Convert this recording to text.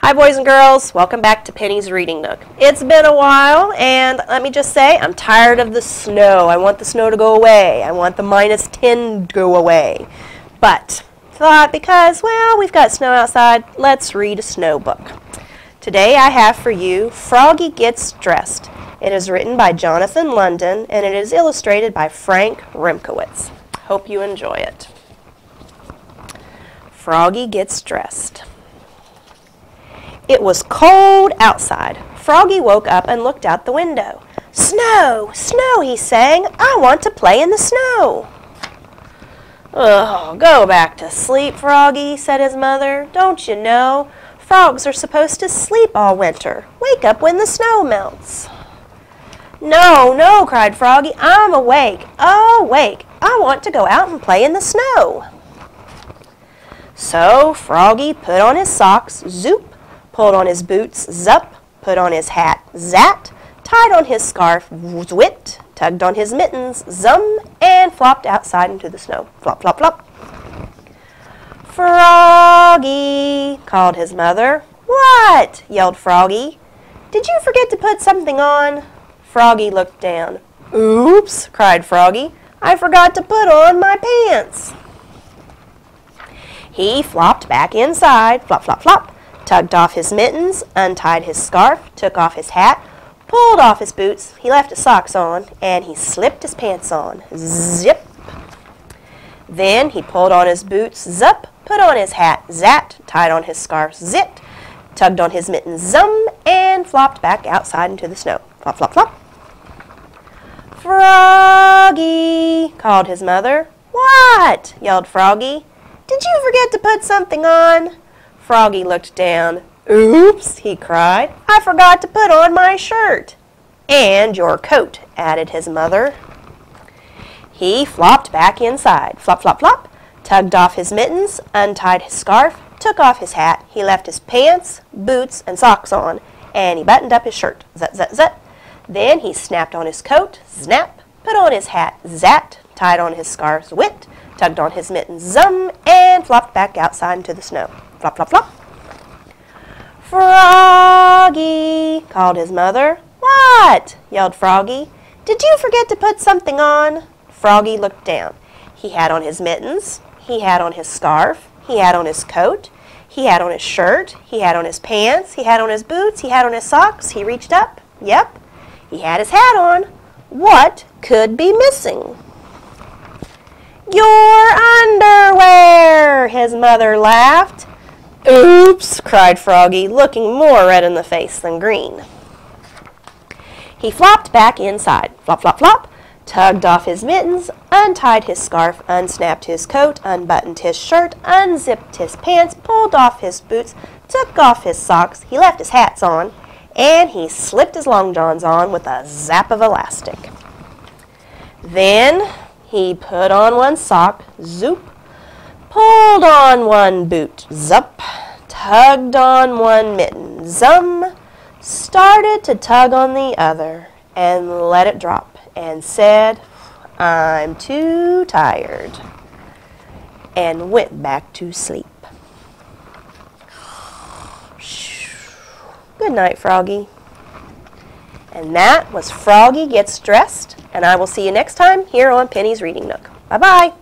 Hi boys and girls, welcome back to Penny's Reading Nook. It's been a while and let me just say I'm tired of the snow. I want the snow to go away. I want the -10 to go away. But thought because, well, we've got snow outside, let's read a snow book. Today I have for you Froggy Gets Dressed. It is written by Jonathon London and it is illustrated by Frank Remkiewicz. Hope you enjoy it. Froggy Gets Dressed. It was cold outside. Froggy woke up and looked out the window. "Snow! Snow!" he sang. "I want to play in the snow." "Oh, go back to sleep, Froggy," said his mother. "Don't you know? Frogs are supposed to sleep all winter. Wake up when the snow melts." "No, no," cried Froggy. "I'm awake, awake. I want to go out and play in the snow." So Froggy put on his socks, zoop, pulled on his boots, zup, put on his hat, zat, tied on his scarf, zwit, tugged on his mittens, zum, and flopped outside into the snow. Flop, flop, flop. "Froggy," called his mother. "What?" yelled Froggy. "Did you forget to put something on?" Froggy looked down. "Oops," cried Froggy. "I forgot to put on my pants." He flopped back inside, flop, flop, flop, tugged off his mittens, untied his scarf, took off his hat, pulled off his boots, he left his socks on, and he slipped his pants on. Zip! Then he pulled on his boots, zup, put on his hat, zat, tied on his scarf, zit, tugged on his mittens, zum, and flopped back outside into the snow. Flop, flop, flop. "Froggy," called his mother. "What?" yelled Froggy. "Did you forget to put something on?" Froggy looked down. "Oops," he cried. "I forgot to put on my shirt." "And your coat," added his mother. He flopped back inside, flop, flop, flop, tugged off his mittens, untied his scarf, took off his hat, he left his pants, boots, and socks on, and he buttoned up his shirt, zut, zut, zut. Then he snapped on his coat, snap, put on his hat, zat, tied on his scarf, zwit, tugged on his mittens, zum, and flopped back outside into the snow. Flop, flop, flop. "Froggy," called his mother. "What?" yelled Froggy. "Did you forget to put something on?" Froggy looked down. He had on his mittens, he had on his scarf, he had on his coat, he had on his shirt, he had on his pants, he had on his boots, he had on his socks. He reached up. Yep, he had his hat on. What could be missing? "Your underwear!" his mother laughed. "Oops," cried Froggy, looking more red in the face than green. He flopped back inside, flop, flop, flop, tugged off his mittens, untied his scarf, unsnapped his coat, unbuttoned his shirt, unzipped his pants, pulled off his boots, took off his socks, he left his hats on, and he slipped his long johns on with a zap of elastic. Then he put on one sock, zoop, pulled on one boot, zup, tugged on one mitten, zum, started to tug on the other, and let it drop, and said, "I'm too tired," and went back to sleep. Good night, Froggy. And that was Froggy Gets Dressed, and I will see you next time here on Penny's Reading Nook. Bye-bye.